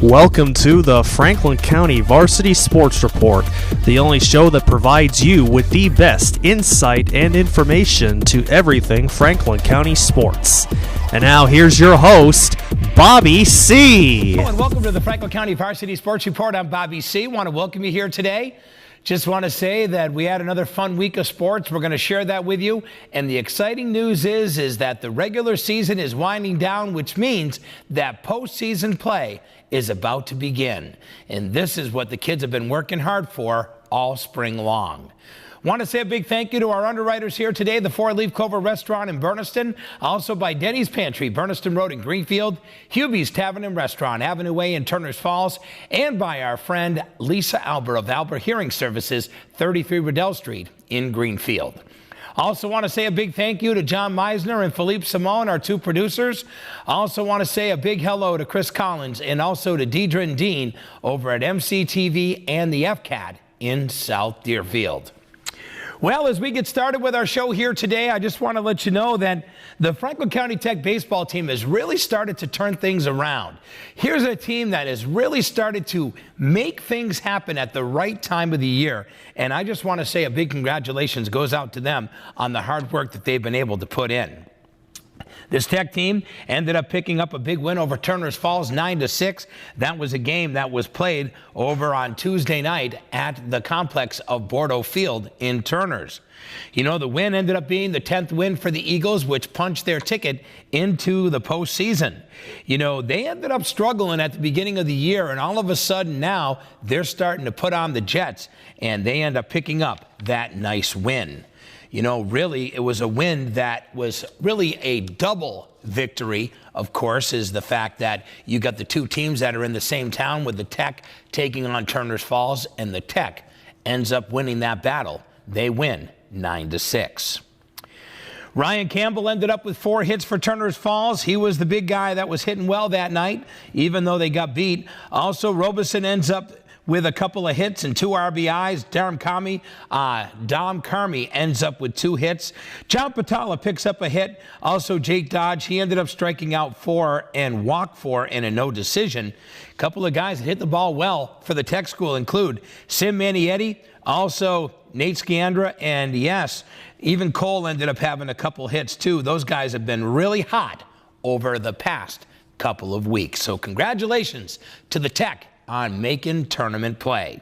Welcome to the Franklin County Varsity Sports Report, the only show that provides you with the best insight and information to everything Franklin County sports. And now here's your host, Bobby C. Hello and welcome to the Franklin County Varsity Sports Report. I'm Bobby C. Want to welcome you here today. Just want to say that we had another fun week of sports. We're going to share that with you. And the exciting news is that the regular season is winding down, which means that postseason play is about to begin. And this is what the kids have been working hard for all spring long. Want to say a big thank you to our underwriters here today, the Four Leaf Clover Restaurant in Berniston, also by Denny's Pantry, Berniston Road in Greenfield, Hubie's Tavern and Restaurant, Avenue Way in Turners Falls, and by our friend Lisa Albert of Albert Hearing Services, 33 Riddell Street in Greenfield. Also want to say a big thank you to John Meisner and Philippe Simone, our two producers. Also want to say a big hello to Chris Collins and also to Deidre and Dean over at GCTV and the FCAT in South Deerfield. Well, as we get started with our show here today, I just want to let you know that the Franklin County Tech baseball team has really started to turn things around. Here's a team that has really started to make things happen at the right time of the year. And I just want to say a big congratulations goes out to them on the hard work that they've been able to put in. This Tech team ended up picking up a big win over Turners Falls, 9-6. That was a game that was played over on Tuesday night at the complex of Bordeaux Field in Turners. You know, the win ended up being the 10th win for the Eagles, which punched their ticket into the postseason. You know, they ended up struggling at the beginning of the year, and all of a sudden now they're starting to put on the Jets, and they end up picking up that nice win. You know, really, it was a win that was really a double victory, of course, is the fact that you got the two teams that are in the same town with the Tech taking on Turners Falls, and the Tech ends up winning that battle. They win 9-6. Ryan Campbell ended up with 4 hits for Turners Falls. He was the big guy that was hitting well that night, even though they got beat. Also, Robeson ends up with a couple of hits and 2 RBIs. Dom Carmi ends up with 2 hits. John Patala picks up a hit. Also, Jake Dodge, he ended up striking out 4 and walked 4 in a no decision. A couple of guys that hit the ball well for the Tech school include Sim Manietti, also Nate Sciandra, and yes, even Cole ended up having a couple hits too. Those guys have been really hot over the past couple of weeks. So congratulations to the Tech on making tournament play.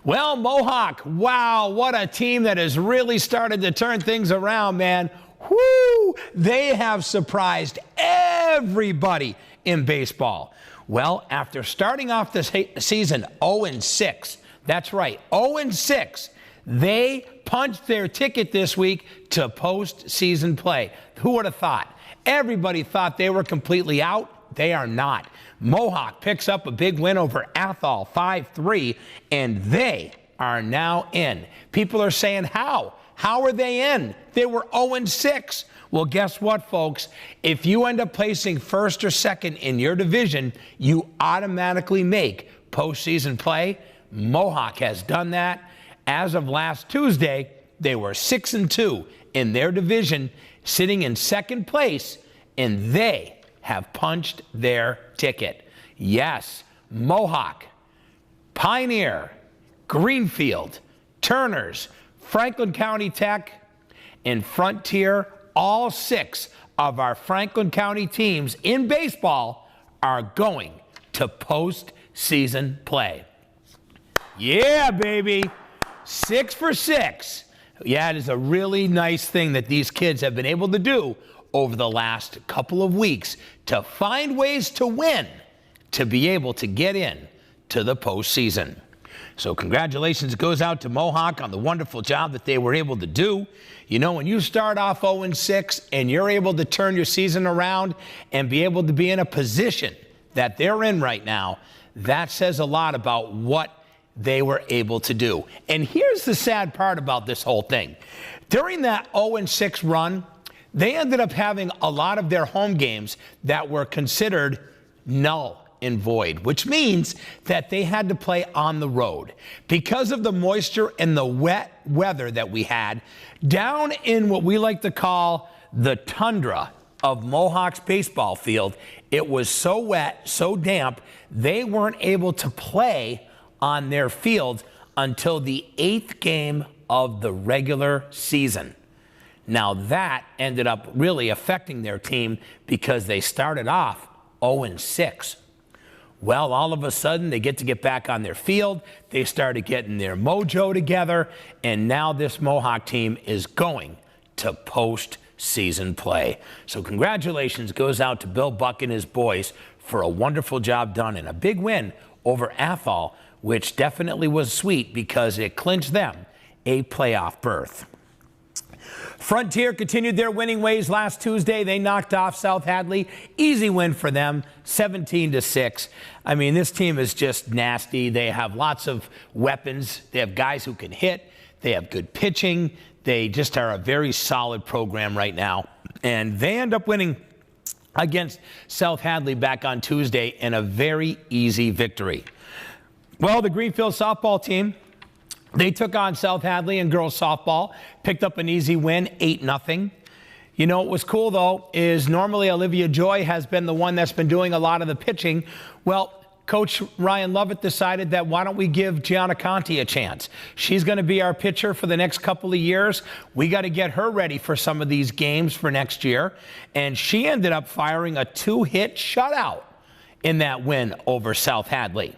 Well, Mohawk, wow, what a team that has really started to turn things around, man. Whoo! They have surprised everybody in baseball. Well, after starting off this season 0-6, that's right, 0-6, they punched their ticket this week to postseason play. Who would have thought? Everybody thought they were completely out. They are not. Mohawk picks up a big win over Athol, 5-3, and they are now in. People are saying, how? How are they in? They were 0-6. Well, guess what, folks? If you end up placing first or second in your division, you automatically make postseason play. Mohawk has done that. As of last Tuesday, they were 6-2 in their division, sitting in second place, and they have punched their ticket. Yes, Mohawk, Pioneer, Greenfield, Turners, Franklin County Tech, and Frontier, all 6 of our Franklin County teams in baseball are going to postseason play. Yeah, baby, 6 for 6. Yeah, it is a really nice thing that these kids have been able to do over the last couple of weeks to find ways to win, to be able to get in to the postseason. So congratulations goes out to Mohawk on the wonderful job that they were able to do. You know, when you start off 0-6 and you're able to turn your season around and be able to be in a position that they're in right now, that says a lot about what they were able to do. And here's the sad part about this whole thing. During that 0-6 run, they ended up having a lot of their home games that were considered null and void, which means that they had to play on the road. Because of the moisture and the wet weather that we had down in what we like to call the tundra of Mohawk's baseball field. It was so wet, so damp, they weren't able to play on their field until the 8th game of the regular season. Now that ended up really affecting their team because they started off 0-6. Well, all of a sudden, they get back on their field. They started getting their mojo together, and now this Mohawk team is going to postseason play. So congratulations goes out to Bill Buck and his boys for a wonderful job done and a big win over Athol, which definitely was sweet because it clinched them a playoff berth. Frontier continued their winning ways last Tuesday. They knocked off South Hadley. Easy win for them, 17-6. I mean, this team is just nasty. They have lots of weapons. They have guys who can hit. They have good pitching. They just are a very solid program right now. And they end up winning against South Hadley back on Tuesday in a very easy victory. Well, the Greenfield softball team, they took on South Hadley in girls softball, picked up an easy win, 8-0. You know what was cool, though, is normally Olivia Joy has been the one that's been doing a lot of the pitching. Well, Coach Ryan Lovett decided that why don't we give Gianna Conti a chance? She's going to be our pitcher for the next couple of years. We got to get her ready for some of these games for next year. And she ended up firing a 2-hit shutout in that win over South Hadley.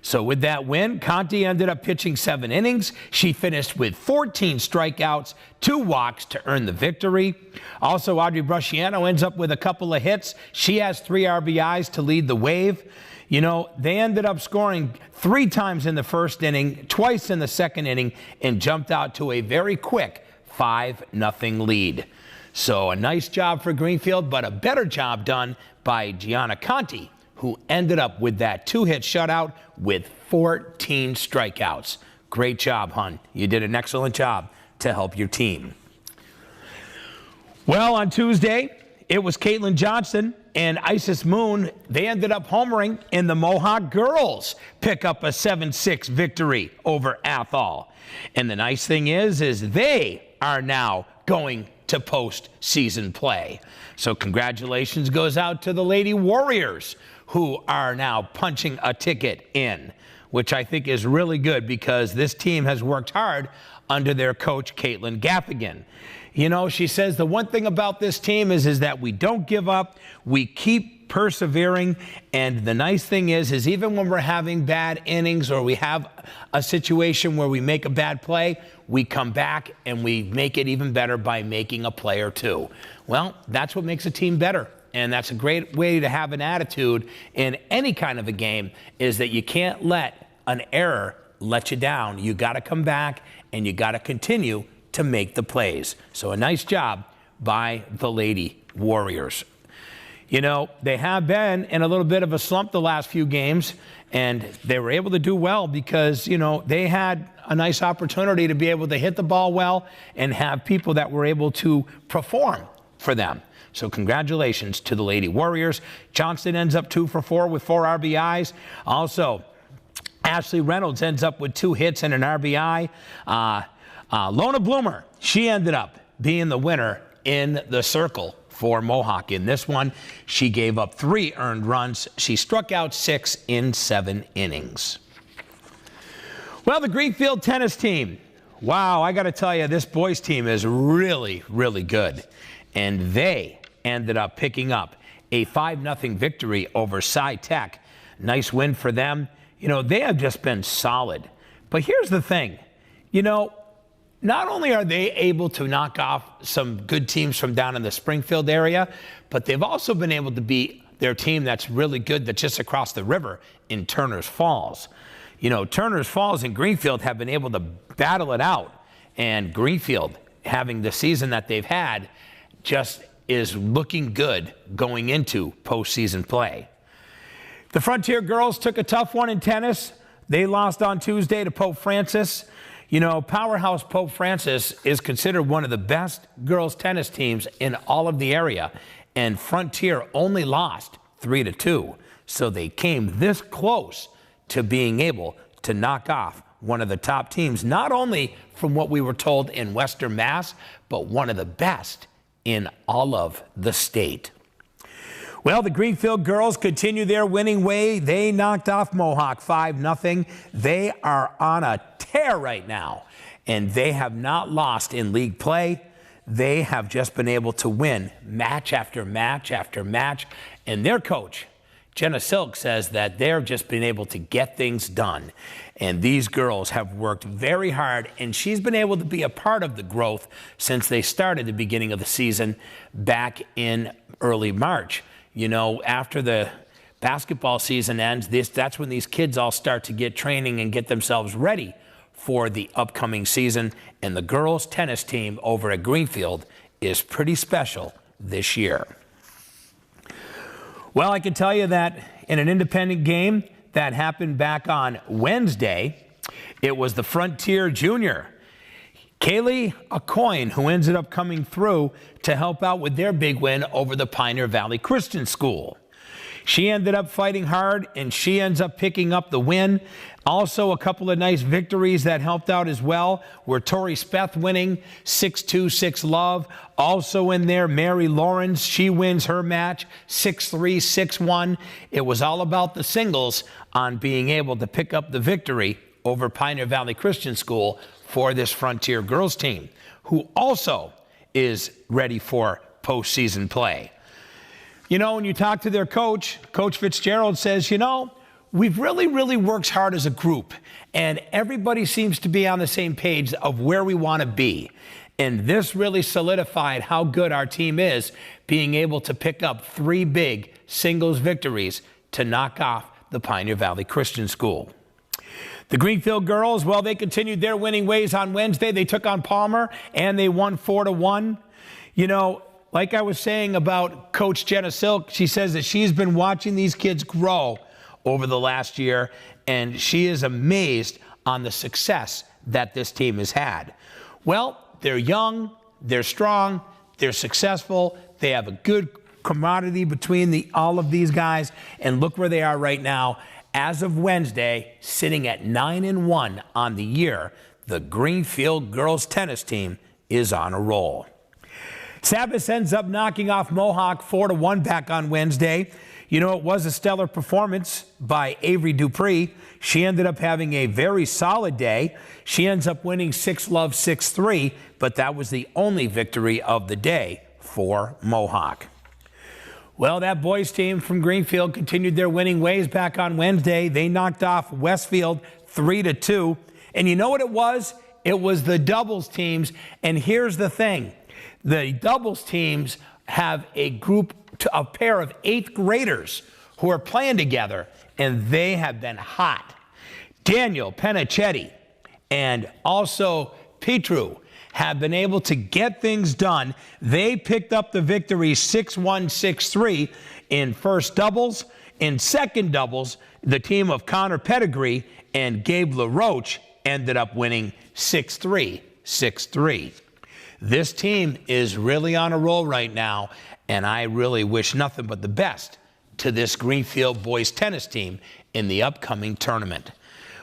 So with that win, Conti ended up pitching 7 innings. She finished with 14 strikeouts, 2 walks to earn the victory. Also, Audrey Brusciano ends up with a couple of hits. She has 3 RBIs to lead the wave. You know, they ended up scoring 3 times in the first inning, twice in the second inning, and jumped out to a very quick 5-0 lead. So a nice job for Greenfield, but a better job done by Gianna Conti, who ended up with that 2-hit shutout with 14 strikeouts. Great job, hon. You did an excellent job to help your team. Well, on Tuesday, it was Caitlin Johnson and Isis Moon. They ended up homering, and the Mohawk girls pick up a 7-6 victory over Athol. And the nice thing is they are now going to postseason play. So congratulations goes out to the Lady Warriors, who are now punching a ticket in, which I think is really good because this team has worked hard under their coach, Caitlin Gaffigan. You know, she says the one thing about this team is that we don't give up, we keep persevering, and the nice thing is even when we're having bad innings or we have a situation where we make a bad play, we come back and we make it even better by making a play or two. Well, that's what makes a team better. And that's a great way to have an attitude in any kind of a game, is that you can't let an error let you down. You got to come back and you got to continue to make the plays. So a nice job by the Lady Warriors. You know, they have been in a little bit of a slump the last few games, and they were able to do well because, you know, they had a nice opportunity to be able to hit the ball well and have people that were able to perform for them. So congratulations to the Lady Warriors. Johnston ends up 2 for 4 with 4 RBIs. Also, Ashley Reynolds ends up with 2 hits and an RBI. Lona Bloomer, she ended up being the winner in the circle for Mohawk. In this one, she gave up 3 earned runs. She struck out 6 in 7 innings. Well, the Greenfield tennis team. Wow, I got to tell you, this boys team is really, really good. And they ended up picking up a 5-0 victory over Cy Tech. Nice win for them. You know, they have just been solid. But here's the thing. You know, not only are they able to knock off some good teams from down in the Springfield area, but they've also been able to beat their team that's really good that's just across the river in Turner's Falls. You know, Turner's Falls and Greenfield have been able to battle it out. And Greenfield, having the season that they've had, just is looking good going into postseason play. The Frontier girls took a tough one in tennis. They lost on Tuesday to Pope Francis. You know, Powerhouse Pope Francis is considered one of the best girls tennis teams in all of the area, and Frontier only lost 3-2. So they came this close to being able to knock off one of the top teams, not only from what we were told in Western Mass, but one of the best in all of the state. Well, the Greenfield girls continue their winning way. They knocked off Mohawk 5-0. They are on a tear right now, and they have not lost in league play. They have just been able to win match after match after match, and their coach, Jenna Silk, says that they've just been able to get things done. And these girls have worked very hard, and she's been able to be a part of the growth since they started the beginning of the season back in early March. You know, after the basketball season ends, that's when these kids all start to get training and get themselves ready for the upcoming season. And the girls' tennis team over at Greenfield is pretty special this year. Well, I can tell you that in an independent game that happened back on Wednesday, it was the Frontier Junior Kaylee Acoyne, who ended up coming through to help out with their big win over the Pioneer Valley Christian School. She ended up fighting hard, and she ends up picking up the win. Also, a couple of nice victories that helped out as well were Tori Speth winning 6-2, 6-love. Also in there, Mary Lawrence, she wins her match 6-3, 6-1. It was all about the singles on being able to pick up the victory over Pioneer Valley Christian School for this Frontier girls team, who also is ready for postseason play. You know, when you talk to their coach, Coach Fitzgerald says, you know, we've really worked hard as a group, and everybody seems to be on the same page of where we want to be. And this really solidified how good our team is, being able to pick up 3 big singles victories to knock off the Pioneer Valley Christian School. The Greenfield girls, well, they continued their winning ways on Wednesday. They took on Palmer, and they won 4-1. You know, like I was saying about Coach Jenna Silk, she says that she's been watching these kids grow over the last year, and she is amazed on the success that this team has had. Well, they're young, they're strong, they're successful, they have a good camaraderie between all of these guys, and look where they are right now. As of Wednesday, sitting at 9-1 on the year, the Greenfield girls tennis team is on a roll. Savas ends up knocking off Mohawk 4-1 back on Wednesday. You know, it was a stellar performance by Avery Dupree. She ended up having a very solid day. She ends up winning 6-love, 6-3, but that was the only victory of the day for Mohawk. Well, that boys team from Greenfield continued their winning ways back on Wednesday. They knocked off Westfield 3-2. And you know what it was? It was the doubles teams. And here's the thing. The doubles teams have a pair of 8th graders who are playing together, and they have been hot. Daniel Penichetti and also Petru have been able to get things done. They picked up the victory 6-1, 6-3 in first doubles. In second doubles, the team of Connor Pettigrew and Gabe LaRoche ended up winning 6-3, 6-3. This team is really on a roll right now, and I really wish nothing but the best to this Greenfield boys tennis team in the upcoming tournament.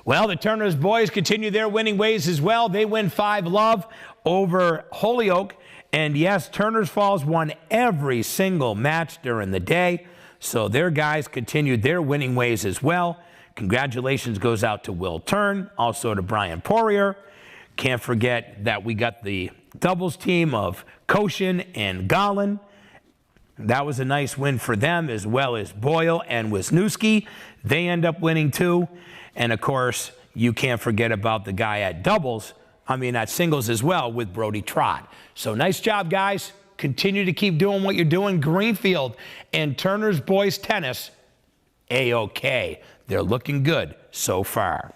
Well, the Turner's boys continue their winning ways as well. They win 5-love over Holyoke. And yes, Turner's Falls won every single match during the day. So their guys continued their winning ways as well. Congratulations goes out to Will Turn, also to Brian Poirier. Can't forget that we got the doubles team of Koshin and Gollin. That was a nice win for them, as well as Boyle and Wisniewski. They end up winning too. And of course, you can't forget about the guy at at singles as well, with Brody Trott. So nice job, guys. Continue to keep doing what you're doing. Greenfield and Turner's boys tennis, A-OK. They're looking good so far.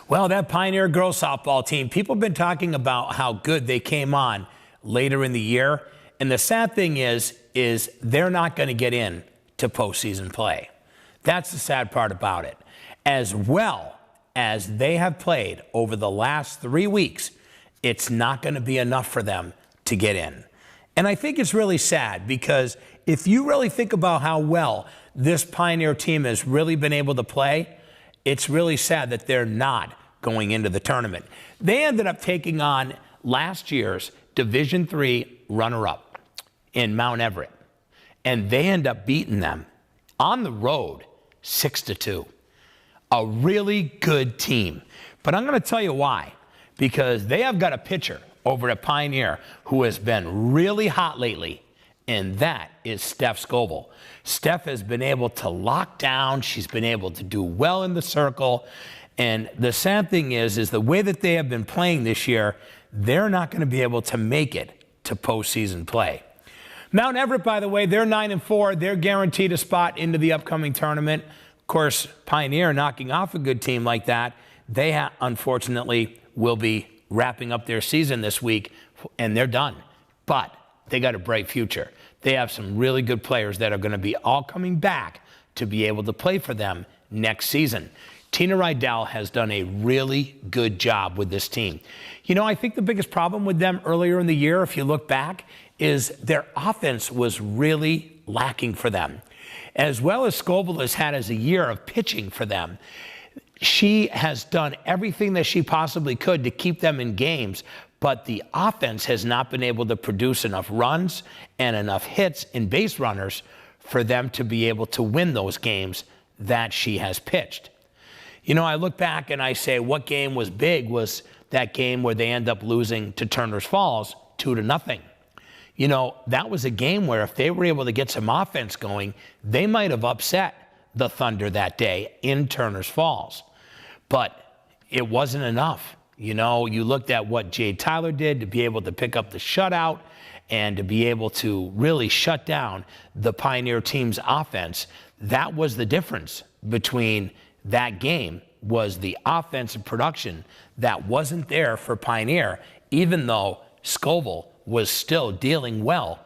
Well, that Pioneer girls softball team, people have been talking about how good they came on later in the year. And the sad thing is they're not going to get in to postseason play. That's the sad part about it. As well as they have played over the last 3 weeks, it's not going to be enough for them to get in. And I think it's really sad, because if you really think about how well this Pioneer team has really been able to play, it's really sad that they're not going into the tournament. They ended up taking on last year's Division III runner-up. in Mount Everett, and they end up beating them on the road 6-2. A really good team. But I'm going to tell you why. Because they have got a pitcher over at Pioneer who has been really hot lately, and that is Steph Scoville. Steph has been able to lock down. She's been able to do well in the circle. And the sad thing is the way that they have been playing this year, they're not going to be able to make it to postseason play. Mount Everett, by the way, they're 9-4. They're guaranteed a spot into the upcoming tournament. Of course, Pioneer knocking off a good team like that, they unfortunately will be wrapping up their season this week, and they're done. But they got a bright future. They have some really good players that are going to be all coming back to be able to play for them next season. Tina Rydell has done a really good job with this team. You know, I think the biggest problem with them earlier in the year, if you look back, is their offense was really lacking for them. As well as Scoville has had as a year of pitching for them, she has done everything that she possibly could to keep them in games, but the offense has not been able to produce enough runs and enough hits and base runners for them to be able to win those games that she has pitched. You know, I look back and I say, what game was big was that game where they end up losing to Turner's Falls 2-0. You know, that was a game where if they were able to get some offense going, they might have upset the Thunder that day in Turner's Falls. But it wasn't enough. You know, you looked at what Jade Tyler did to be able to pick up the shutout and to be able to really shut down the Pioneer team's offense. That was the difference between that game, was the offensive production that wasn't there for Pioneer, even though Scoville was still dealing well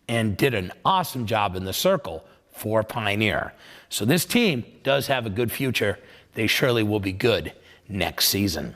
and did an awesome job in the circle for Pioneer. So this team does have a good future. They surely will be good next season.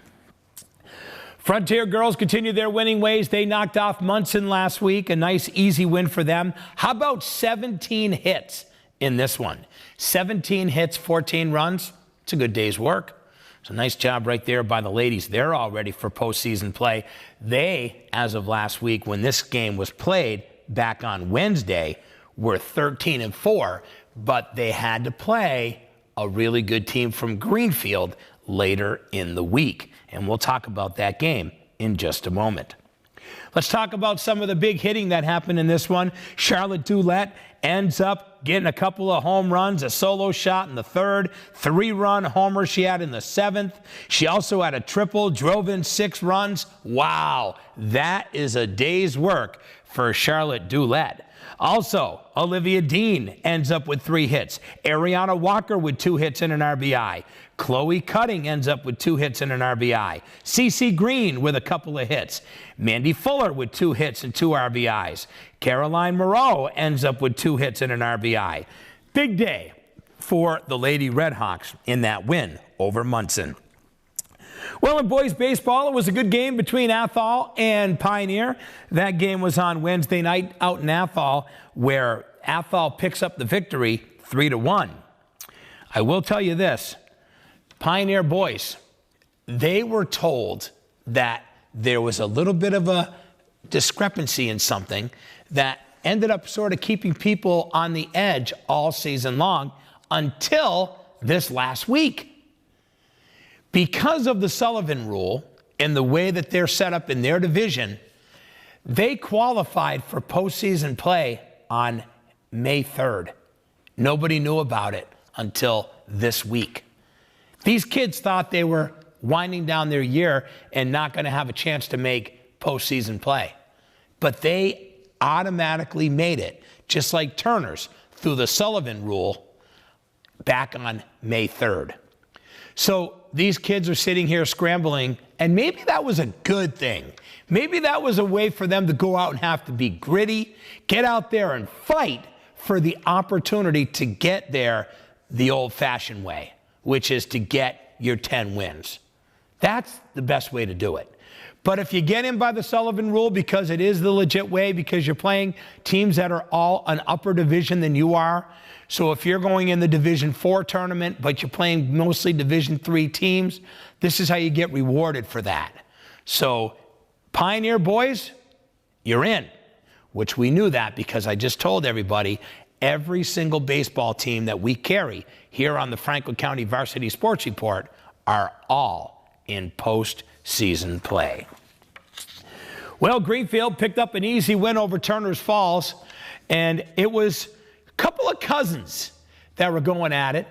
Frontier girls continue their winning ways. They knocked off Munson last week. A nice, easy win for them. How about 17 hits in this one? 17 hits, 14 runs. It's a good day's work. So nice job right there by the ladies. They're all ready for postseason play. They, as of last week, when this game was played back on Wednesday, were 13-4, but they had to play a really good team from Greenfield later in the week. And we'll talk about that game in just a moment. Let's talk about some of the big hitting that happened in this one. Charlotte Doulette ends up getting a couple of home runs, a solo shot in the third, 3-run homer she had in the seventh. She also had a triple, drove in 6 runs. Wow, that is a day's work for Charlotte Doulette. Also, Olivia Dean ends up with 3 hits. Ariana Walker with 2 hits and an RBI. Chloe Cutting ends up with 2 hits and an RBI. Cece Green with a couple of hits. Mandy Fuller with 2 hits and 2 RBIs. Caroline Moreau ends up with 2 hits and an RBI. Big day for the Lady Redhawks in that win over Munson. Well, in boys baseball, it was a good game between Athol and Pioneer. That game was on Wednesday night out in Athol, where Athol picks up the victory 3-1. I will tell you this, Pioneer boys, they were told that there was a little bit of a discrepancy in something that ended up sort of keeping people on the edge all season long until this last week. Because of the Sullivan rule and the way that they're set up in their division, they qualified for postseason play on May 3rd. Nobody knew about it until this week. These kids thought they were winding down their year and not going to have a chance to make postseason play. But they automatically made it, just like Turner's, through the Sullivan rule back on May 3rd. So these kids are sitting here scrambling, and maybe that was a good thing. Maybe that was a way for them to go out and have to be gritty, get out there and fight for the opportunity to get there the old-fashioned way, which is to get your 10 wins. That's the best way to do it. But if you get in by the Sullivan rule, because it is the legit way, because you're playing teams that are all an upper division than you are, so if you're going in the Division 4 tournament, but you're playing mostly Division 3 teams, this is how you get rewarded for that. So, Pioneer boys, you're in. which we knew that because I just told everybody every single baseball team that we carry here on the Franklin County Varsity Sports Report are all in postseason play. Well, Greenfield picked up an easy win over Turner's Falls, and it was a couple of cousins that were going at it,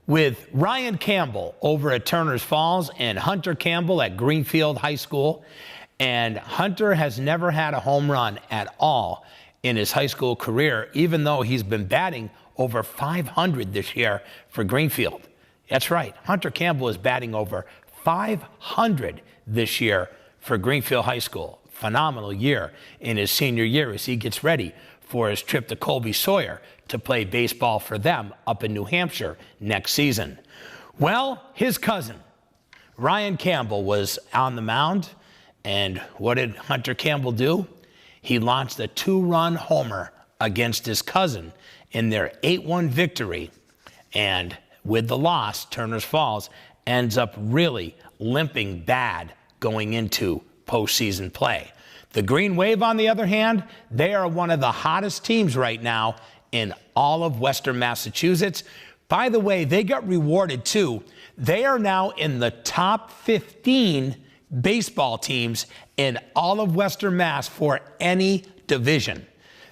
with Ryan Campbell over at Turner's Falls and Hunter Campbell at Greenfield High School. And Hunter has never had a home run at all in his high school career, even though he's been batting over 500 this year for Greenfield. That's right, Hunter Campbell is batting over 500 this year for Greenfield High School. Phenomenal year in his senior year as he gets ready for his trip to Colby Sawyer to play baseball for them up in New Hampshire next season. Well, his cousin, Ryan Campbell, was on the mound, and what did Hunter Campbell do? He launched a 2-run homer against his cousin in their 8-1 victory, and with the loss, Turner's Falls ends up really limping bad going into postseason play. The Green Wave, on the other hand, they are one of the hottest teams right now in all of Western Massachusetts. By the way, they got rewarded too. They are now in the top 15 baseball teams in all of Western Mass for any division.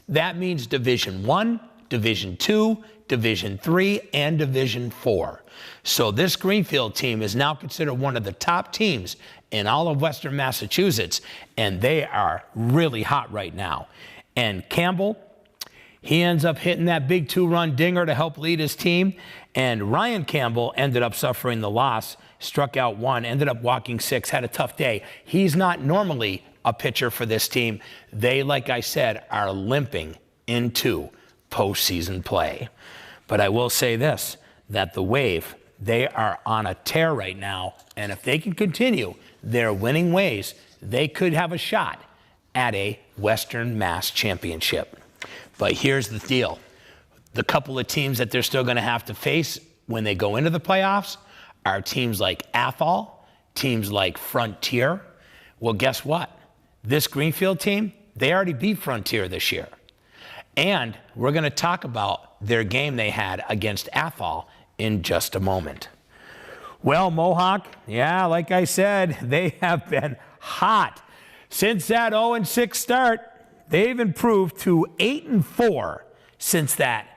That means Division I, Division II, Division III, and Division IV. So this Greenfield team is now considered one of the top teams in all of Western Massachusetts, and they are really hot right now. And Campbell, he ends up hitting that big 2-run dinger to help lead his team, and Ryan Campbell ended up suffering the loss, struck out 1, ended up walking 6, had a tough day. He's not normally a pitcher for this team. They, like I said, are limping into postseason play. But I will say this, that the Wave, they are on a tear right now, and if they can continue their winning ways, they could have a shot at a Western Mass championship. But here's the deal. The couple of teams that they're still going to have to face when they go into the playoffs are teams like Athol, teams like Frontier. Well, guess what? This Greenfield team, they already beat Frontier this year. And we're going to talk about their game they had against Athol in just a moment. Well, Mohawk, yeah, like I said, they have been hot. Since that 0-6 start, they've improved to 8-4 since that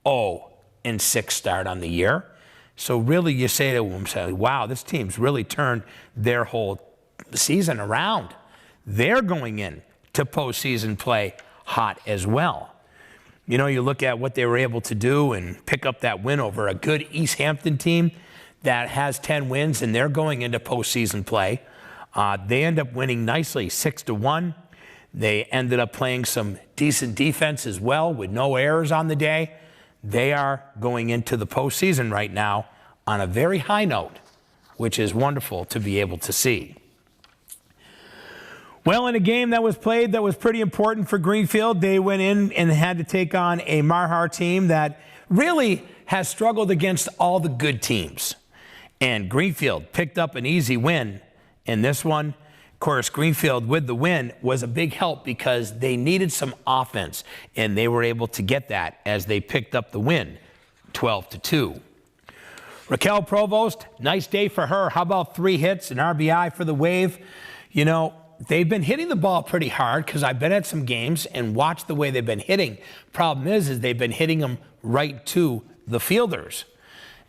0-6 start on the year. So really you say to them, wow, this team's really turned their whole season around. They're going in to postseason play hot as well. You know, you look at what they were able to do and pick up that win over a good East Hampton team that has 10 wins, and they're going into postseason play. They end up winning nicely, 6-1. They ended up playing some decent defense as well with no errors on the day. They are going into the postseason right now on a very high note, which is wonderful to be able to see. Well, in a game that was played that was pretty important for Greenfield, they went in and had to take on a Marhar team that really has struggled against all the good teams. And Greenfield picked up an easy win in this one. Of course, Greenfield with the win was a big help because they needed some offense, and they were able to get that as they picked up the win, 12-2. Raquel Provost, nice day for her. How about 3 hits, an RBI for the Wave? You know, they've been hitting the ball pretty hard because I've been at some games and watched the way they've been hitting. Problem is they've been hitting them right to the fielders.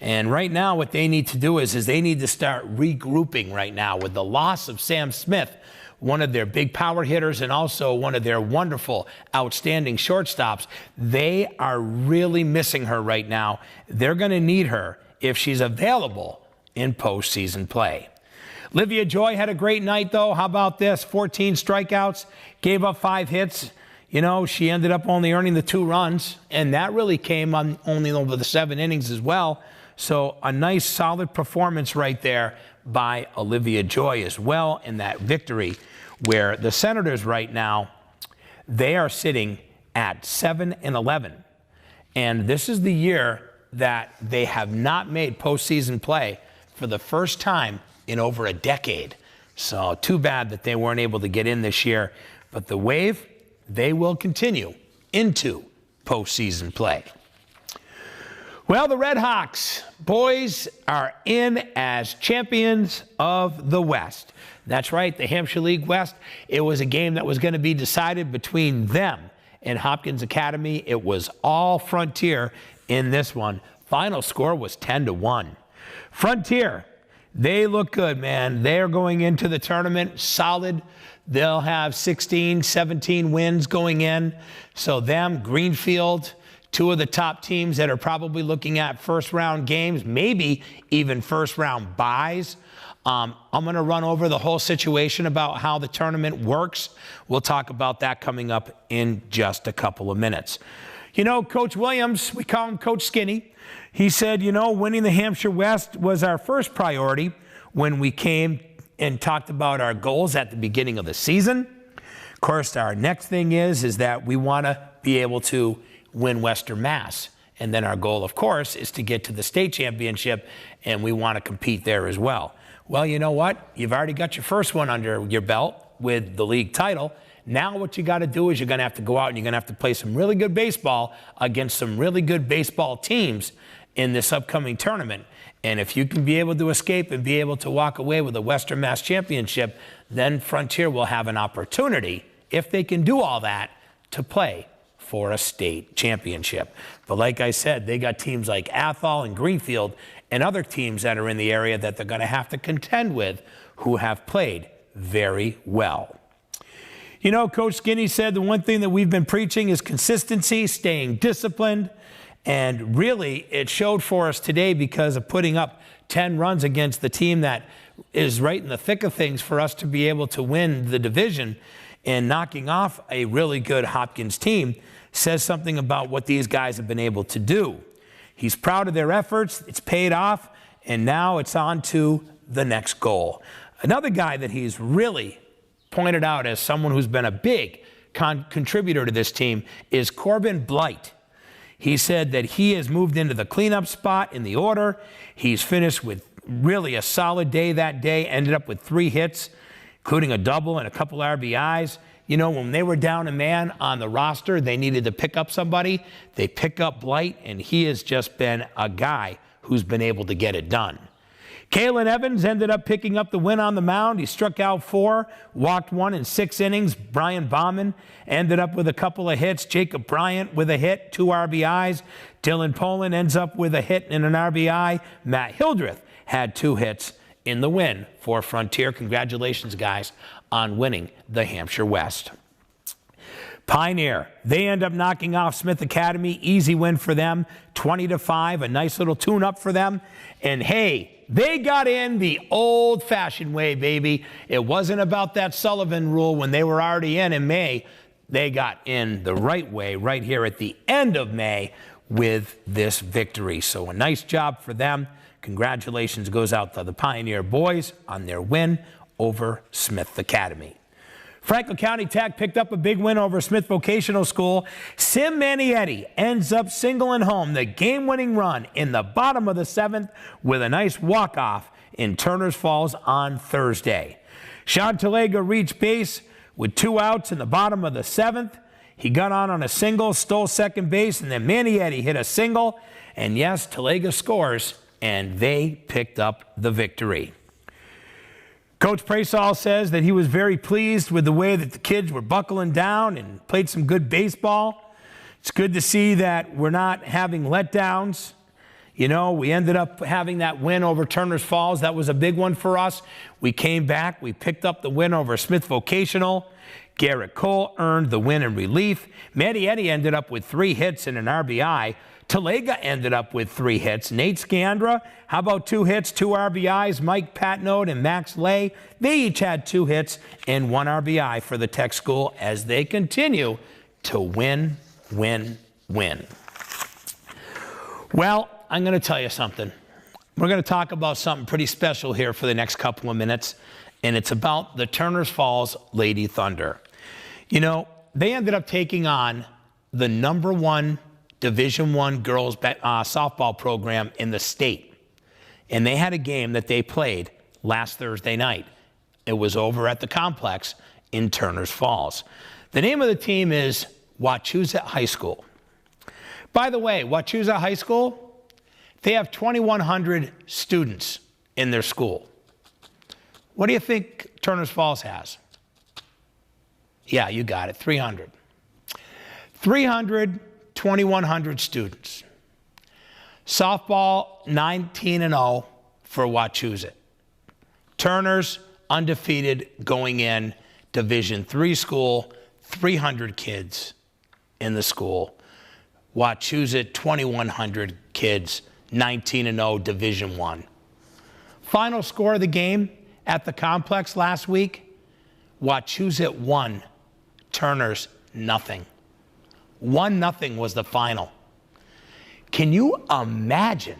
And right now what they need to do is they need to start regrouping right now with the loss of Sam Smith, one of their big power hitters and also one of their wonderful, outstanding shortstops. They are really missing her right now. They're going to need her if she's available in postseason play. Livia Joy had a great night, though. How about this? 14 strikeouts, gave up 5 hits. You know, she ended up only earning the 2 runs, and that really came on only over the 7 innings as well. So a nice, solid performance right there by Olivia Joy as well in that victory, where the Senators right now, they are sitting at 7-11. And this is the year that they have not made postseason play for the first time in over a decade. So too bad that they weren't able to get in this year. But the Wave, they will continue into postseason play. Well, the Red Hawks boys are in as champions of the West. That's right, the Hampshire League West. It was a game that was going to be decided between them and Hopkins Academy. It was all Frontier in this one. Final score was 10-1. Frontier, they look good, man. They're going into the tournament solid. They'll have 16, 17 wins going in. So them, Greenfield, two of the top teams that are probably looking at first-round games, maybe even first-round buys. I'm going to run over the whole situation about how the tournament works. We'll talk about that coming up in just a couple of minutes. You know, Coach Williams, we call him Coach Skinny. He said, you know, winning the Hampshire West was our first priority when we came and talked about our goals at the beginning of the season. Of course, our next thing is that we want to be able to win Western Mass. And then our goal, of course, is to get to the state championship, and we want to compete there as well. Well, you know what? You've already got your first one under your belt with the league title. Now what you got to do is you're going to have to go out and you're going to have to play some really good baseball against some really good baseball teams in this upcoming tournament. And if you can be able to escape and be able to walk away with a Western Mass championship, then Frontier will have an opportunity, if they can do all that, to play for a state championship. But like I said, they got teams like Athol and Greenfield and other teams that are in the area that they're going to have to contend with who have played very well. You know, Coach Skinny said the one thing that we've been preaching is consistency, staying disciplined, and really it showed for us today because of putting up 10 runs against the team that is right in the thick of things for us to be able to win the division and knocking off a really good Hopkins team says something about what these guys have been able to do. He's proud of their efforts. It's paid off, and now it's on to the next goal. Another guy that he's really pointed out as someone who's been a big contributor to this team is Corbin Blight. He said that he has moved into the cleanup spot in the order. He's finished with really a solid day that day, ended up with 3 hits, including a double and a couple RBIs. You know, when they were down a man on the roster, they needed to pick up somebody. They pick up Blight, and he has just been a guy who's been able to get it done. Kalen Evans ended up picking up the win on the mound. He struck out 4, walked 1 in 6 innings. Brian Bauman ended up with a couple of hits. Jacob Bryant with a hit, 2 RBIs. Dylan Poland ends up with a hit and an RBI. Matt Hildreth had 2 hits in the win for Frontier. Congratulations, guys, on winning the Hampshire West. Pioneer, they end up knocking off Smith Academy. Easy win for them, 20-5, a nice little tune-up for them. And hey, they got in the old-fashioned way, baby. It wasn't about that Sullivan rule when they were already in May. They got in the right way right here at the end of May with this victory. So a nice job for them. Congratulations goes out to the Pioneer boys on their win over Smith Academy. Franklin County Tech picked up a big win over Smith Vocational School. Sim Manietti ends up singling home the game-winning run in the bottom of the 7th with a nice walk-off in Turner's Falls on Thursday. Sean Talega reached base with 2 outs in the bottom of the 7th. He got on a single, stole second base, and then Manietti hit a single. And yes, Talega scores, and they picked up the victory. Coach Praysall says that he was very pleased with the way that the kids were buckling down and played some good baseball. It's good to see that we're not having letdowns. You know, we ended up having that win over Turner's Falls. That was a big one for us. We came back. We picked up the win over Smith Vocational. Garrett Cole earned the win in relief. Manietti ended up with 3 hits and an RBI. Talega ended up with 3 hits. Nate Scandra, how about 2 hits, 2 RBIs? Mike Patnode and Max Lay, they each had 2 hits and 1 RBI for the Tech School as they continue to win, win, win. Well, I'm going to tell you something. We're going to talk about something pretty special here for the next couple of minutes, and it's about the Turner's Falls Lady Thunder. You know, they ended up taking on the #1 Division I girls softball program in the state. And they had a game that they played last Thursday night. It was over at the complex in Turner's Falls. The name of the team is Wachusett High School. By the way, Wachusett High School, they have 2,100 students in their school. What do you think Turners Falls has? Yeah, you got it, 300. 2,100 students. Softball, 19-0 for Wachusett. Turners, undefeated, going in, Division III school, 300 kids in the school. Wachusett, 2,100 kids, 19-0, Division I. Final score of the game at the complex last week, Wachusett 1, Turners nothing. 1-0 was the final. Can you imagine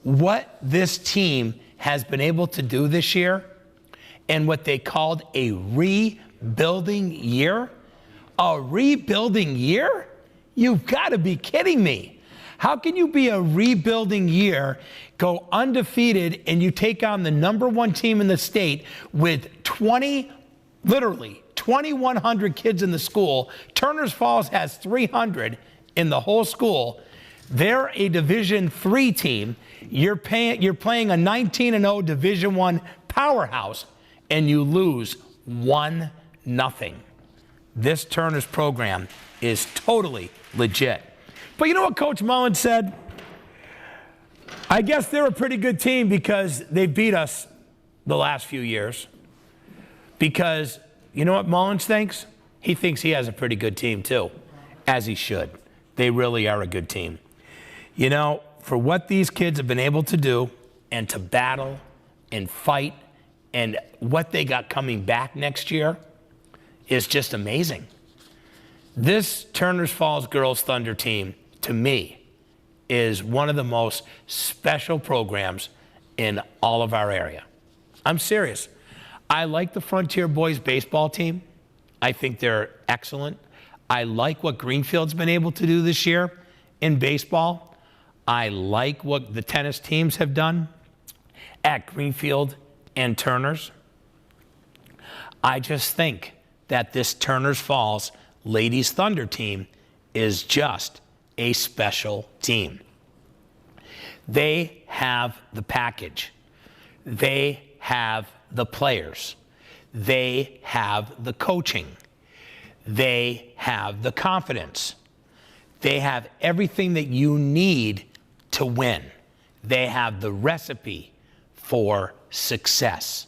what this team has been able to do this year and what they called a rebuilding year? A rebuilding year? You've got to be kidding me. How can you be a rebuilding year, go undefeated, and you take on the #1 team in the state with literally 2,100 kids in the school? Turners Falls has 300 in the whole school. They're a Division III team. You're playing a 19-0 Division I powerhouse, and you lose 1-0. This Turners program is totally legit. But you know what Coach Mullins said? I guess they're a pretty good team because they beat us the last few years. Because you know what Mullins thinks? He thinks he has a pretty good team too, as he should. They really are a good team. You know, for what these kids have been able to do and to battle and fight and what they got coming back next year is just amazing. This Turners Falls Girls Thunder team, to me, is one of the most special programs in all of our area. I'm serious. I like the Frontier Boys baseball team. I think they're excellent. I like what Greenfield's been able to do this year in baseball. I like what the tennis teams have done at Greenfield and Turners. I just think that this Turners Falls Ladies Thunder team is just a special team. They have the package. They have the players. They have the coaching. They have the confidence. They have everything that you need to win. They have the recipe for success.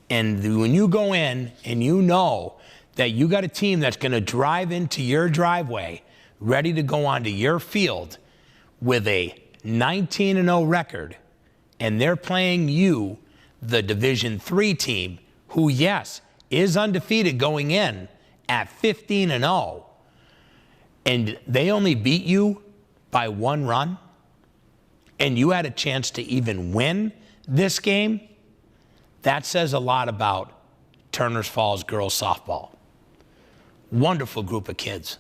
And when you go in and you know that you got a team that's going to drive into your driveway, ready to go onto your field with a 19-0 record, and they're playing you, the Division III team, who, yes, is undefeated going in at 15-0, and they only beat you by 1 run, and you had a chance to even win this game, that says a lot about Turners Falls girls softball. Wonderful group of kids.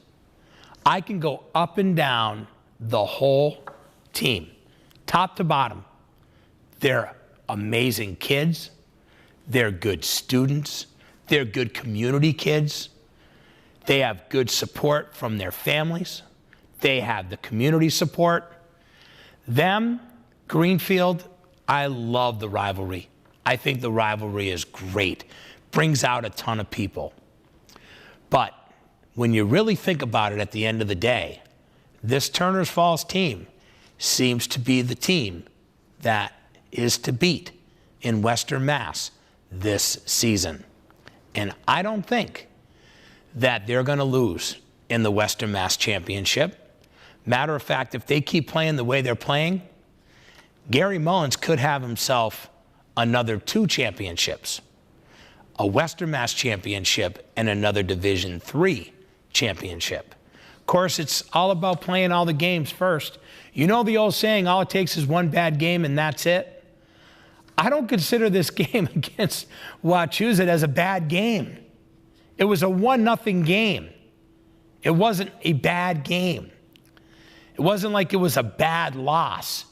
I can go up and down the whole team, top to bottom. They're amazing kids. They're good students. They're good community kids. They have good support from their families. They have the community support. Them, Greenfield, I love the rivalry. I think the rivalry is great. Brings out a ton of people. But when you really think about it at the end of the day, this Turners Falls team seems to be the team that is to beat in Western Mass this season. And I don't think that they're going to lose in the Western Mass Championship. Matter of fact, if they keep playing the way they're playing, Gary Mullins could have himself another 2 championships, a Western Mass Championship and another Division III championship. Of course, it's all about playing all the games first. You know the old saying, all it takes is 1 bad game and that's it? I don't consider this game against Wachusett as a bad game. It was a 1-0 game. It wasn't a bad game. It wasn't like it was a bad loss.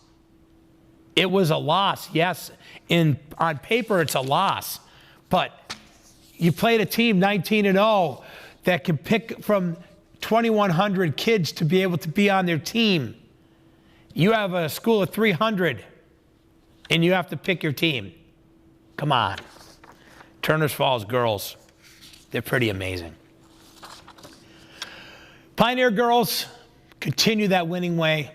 It was a loss, yes. On paper, it's a loss. But you played a team 19-0 that can pick from 2,100 kids to be able to be on their team. You have a school of 300, and you have to pick your team. Come on. Turners Falls girls, they're pretty amazing. Pioneer girls continue that winning way.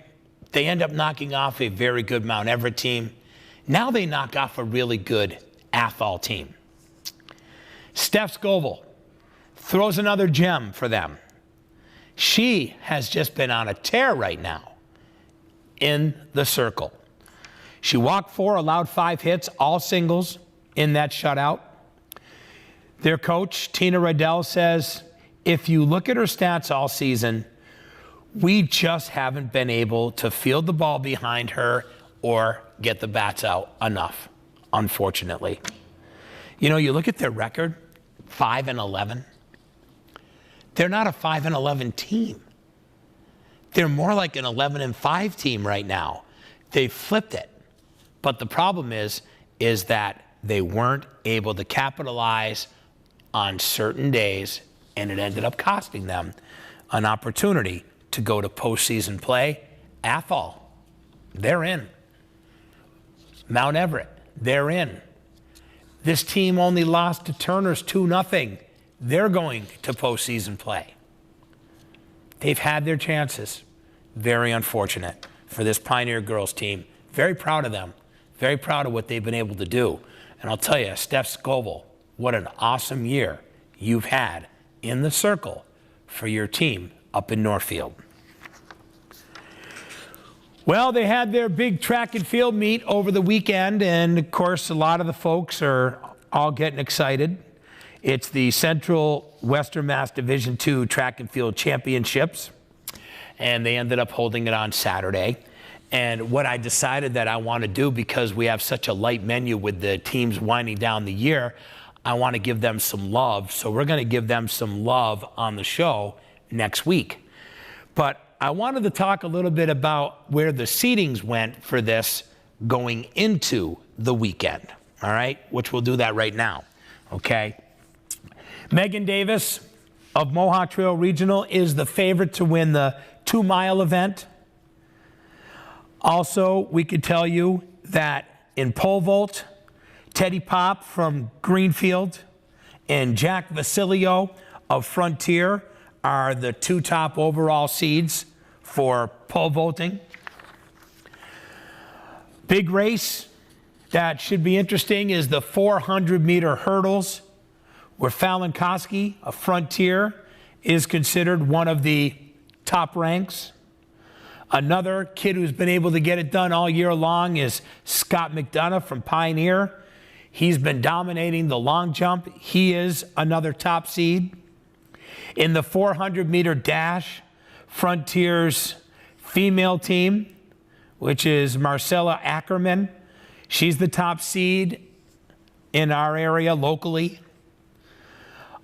They end up knocking off a very good Mount Everett team. Now they knock off a really good Athol team. Steph Scoville throws another gem for them. She has just been on a tear right now in the circle. She walked 4, allowed 5 hits, all singles in that shutout. Their coach, Tina Riddell, says, if you look at her stats all season, we just haven't been able to field the ball behind her or get the bats out enough, unfortunately. You know, you look at their record, 5-11. They're not a 5-11 team. They're more like an 11-5 team right now. They flipped it. But the problem is that they weren't able to capitalize on certain days, and it ended up costing them an opportunity to go to postseason play. Athol, they're in. Mount Everett, they're in. This team only lost to Turners 2-0. They're going to postseason play. They've had their chances. Very unfortunate for this Pioneer girls team. Very proud of them. Very proud of what they've been able to do. And I'll tell you, Steph Scoville, what an awesome year you've had in the circle for your team up in Northfield. Well, they had their big track and field meet over the weekend, and of course, a lot of the folks are all getting excited. It's the Central Western Mass Division II Track and Field Championships, and they ended up holding it on Saturday. And what I decided that I want to do, because we have such a light menu with the teams winding down the year, I want to give them some love. So we're going to give them some love on the show next week. But I wanted to talk a little bit about where the seedings went for this going into the weekend, all right? Which we'll do that right now, okay? Megan Davis of Mohawk Trail Regional is the favorite to win the 2-mile event. Also, we could tell you that in pole vault, Teddy Pop from Greenfield and Jack Vasilio of Frontier are the 2 top overall seeds for pole vaulting. Big race that should be interesting is the 400-meter hurdles, where Fallon Koski of Frontier is considered one of the top ranks. Another kid who's been able to get it done all year long is Scott McDonough from Pioneer. He's been dominating the long jump. He is another top seed. In the 400-meter dash, Frontier's female team, which is Marcella Ackerman, she's the top seed in our area locally.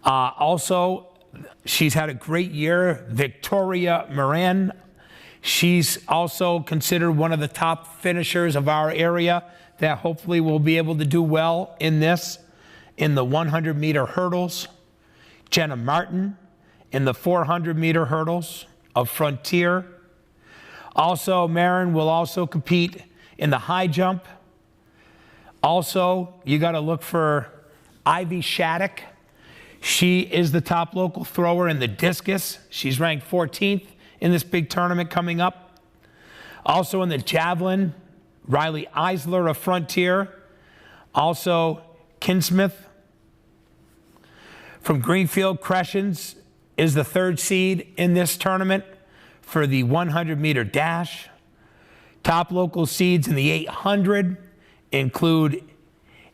Also, she's had a great year, Victoria Moran. She's also considered one of the top finishers of our area that hopefully will be able to do well in this. In the 100-meter hurdles, Jenna Martin in the 400-meter hurdles of Frontier. Also, Marin will also compete in the high jump. Also, you got to look for Ivy Shattuck. She is the top local thrower in the discus. She's ranked 14th in this big tournament coming up. Also in the javelin, Riley Eisler of Frontier. Also, Kinsmith from Greenfield. Crescens is the 3rd seed in this tournament for the 100-meter dash. Top local seeds in the 800 include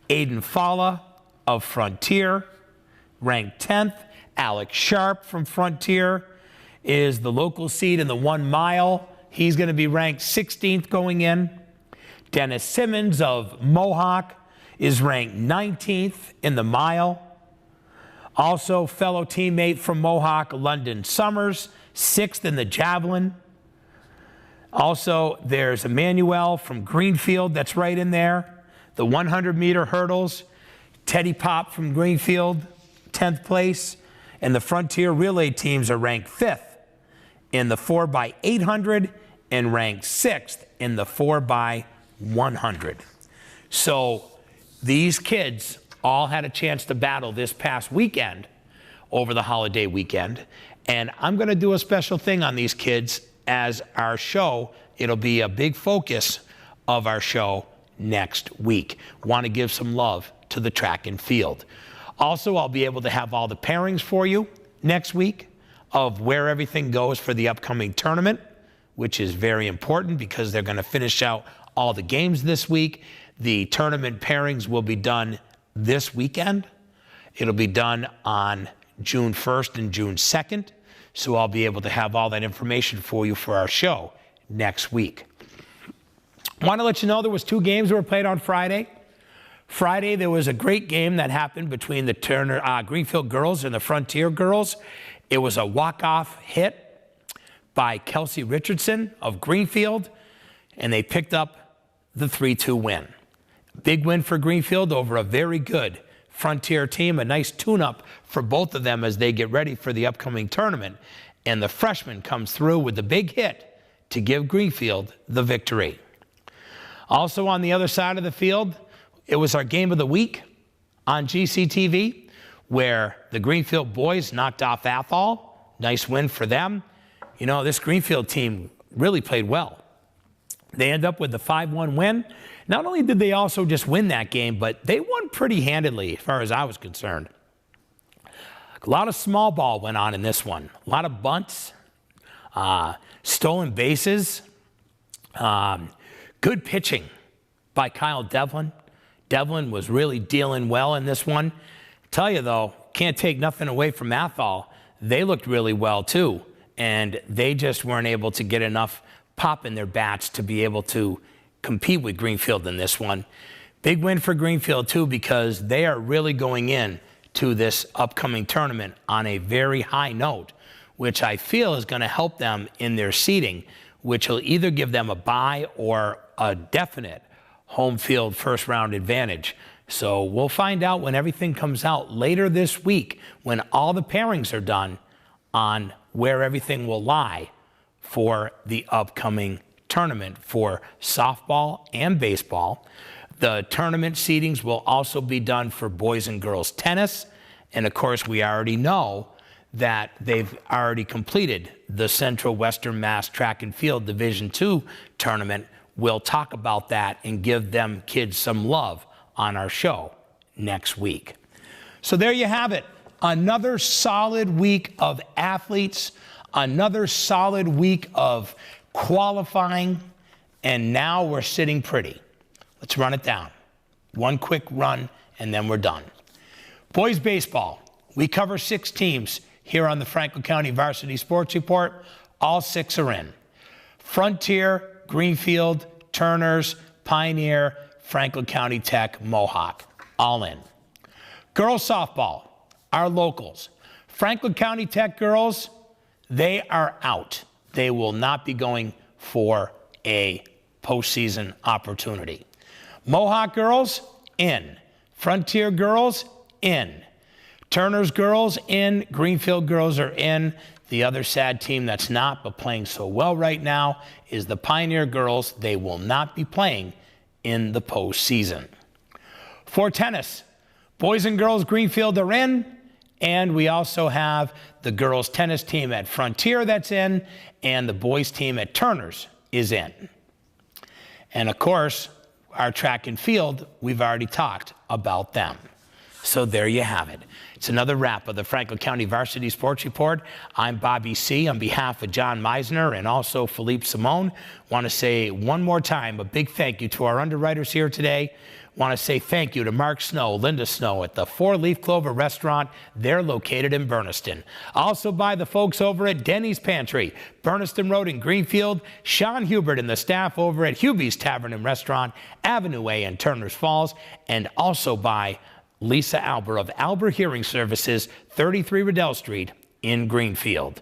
Aiden Falla of Frontier, ranked 10th. Alex Sharp from Frontier is the local seed in the 1 mile. He's going to be ranked 16th going in. Dennis Simmons of Mohawk is ranked 19th in the mile. Also, fellow teammate from Mohawk, London Summers, 6th in the javelin. Also, there's Emmanuel from Greenfield that's right in there. The 100-meter hurdles, Teddy Pop from Greenfield 10th place, and the Frontier relay teams are ranked 5th in the 4x800 and ranked 6th in the 4x100. So these kids all had a chance to battle this past weekend over the holiday weekend. And I'm going to do a special thing on these kids as our show. It'll be a big focus of our show next week. Want to give some love to the track and field. Also, I'll be able to have all the pairings for you next week of where everything goes for the upcoming tournament, which is very important because they're going to finish out all the games this week. The tournament pairings will be done this weekend. It'll be done on June 1st and June 2nd. So I'll be able to have all that information for you for our show next week. I want to let you know there was 2 games that were played on Friday. Friday, there was a great game that happened between the Greenfield girls and the Frontier girls. It was a walk-off hit by Kelsey Richardson of Greenfield, and they picked up the 3-2 win. Big win for Greenfield over a very good Frontier team, a nice tune-up for both of them as they get ready for the upcoming tournament. And the freshman comes through with the big hit to give Greenfield the victory. Also on the other side of the field, it was our game of the week on GCTV, where the Greenfield boys knocked off Athol. Nice win for them. You know, this Greenfield team really played well. They end up with the 5-1 win. Not only did they also just win that game, but they won pretty handedly as far as I was concerned. A lot of small ball went on in this one. A lot of bunts, stolen bases, good pitching by Kyle Devlin. Devlin was really dealing well in this one. Tell you though, can't take nothing away from Athol. They looked really well too, and they just weren't able to get enough pop in their bats to be able to compete with Greenfield in this one. Big win for Greenfield too, because they are really going in to this upcoming tournament on a very high note, which I feel is going to help them in their seeding, which will either give them a bye or a definite home field first round advantage. So we'll find out when everything comes out later this week, when all the pairings are done, on where everything will lie for the upcoming tournament for softball and baseball. The tournament seedings will also be done for boys and girls tennis. And of course, we already know that they've already completed the Central Western Mass Track and Field Division II tournament. We'll talk about that and give them kids some love on our show next week. So there you have it. Another solid week of athletes, another solid week of qualifying, and now we're sitting pretty. Let's run it down. One quick run, and then we're done. Boys baseball, we cover 6 teams here on the Franklin County Varsity Sports Report. All 6 are in. Frontier, Greenfield, Turners, Pioneer, Franklin County Tech, Mohawk, all in. Girls softball, our locals. Franklin County Tech girls, they are out. They will not be going for a postseason opportunity. Mohawk girls, in. Frontier girls, in. Turner's girls, in. Greenfield girls are in. The other sad team that's not, but playing so well right now, is the Pioneer girls. They will not be playing in the postseason. For tennis, boys and girls Greenfield are in, and we also have the girls tennis team at Frontier that's in, and the boys team at Turner's is in. And of course, our track and field, we've already talked about them. So there you have it. It's another wrap of the Franklin County Varsity Sports Report. I'm Bobby C. On behalf of John Meisner and also Philippe Simone, want to say one more time a big thank you to our underwriters here today. Want to say thank you to Mark Snow, Linda Snow at the 4 Leaf Clover Restaurant. They're located in Berniston. Also by the folks over at Denny's Pantry, Berniston Road in Greenfield, Sean Hubert and the staff over at Hubie's Tavern and Restaurant, Avenue A in Turners Falls, and also by Lisa Albert of Albert Hearing Services, 33 Riddell Street in Greenfield.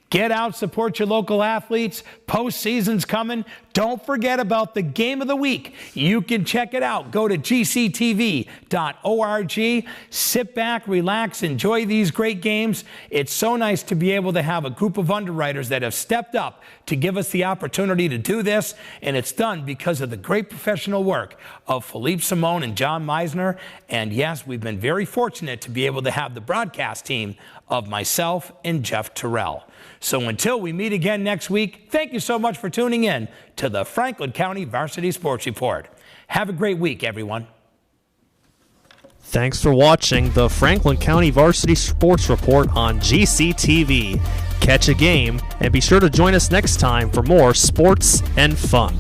Get out, support your local athletes. Postseason's coming. Don't forget about the game of the week. You can check it out. Go to gctv.org. Sit back, relax, enjoy these great games. It's so nice to be able to have a group of underwriters that have stepped up to give us the opportunity to do this, and it's done because of the great professional work of Philippe Simone and John Meisner. And yes, we've been very fortunate to be able to have the broadcast team of myself and Jeff Terrell. So until we meet again next week, thank you so much for tuning in to the Franklin County Varsity Sports Report. Have a great week, everyone. Thanks for watching the Franklin County Varsity Sports Report on GCTV. Catch a game and be sure to join us next time for more sports and fun.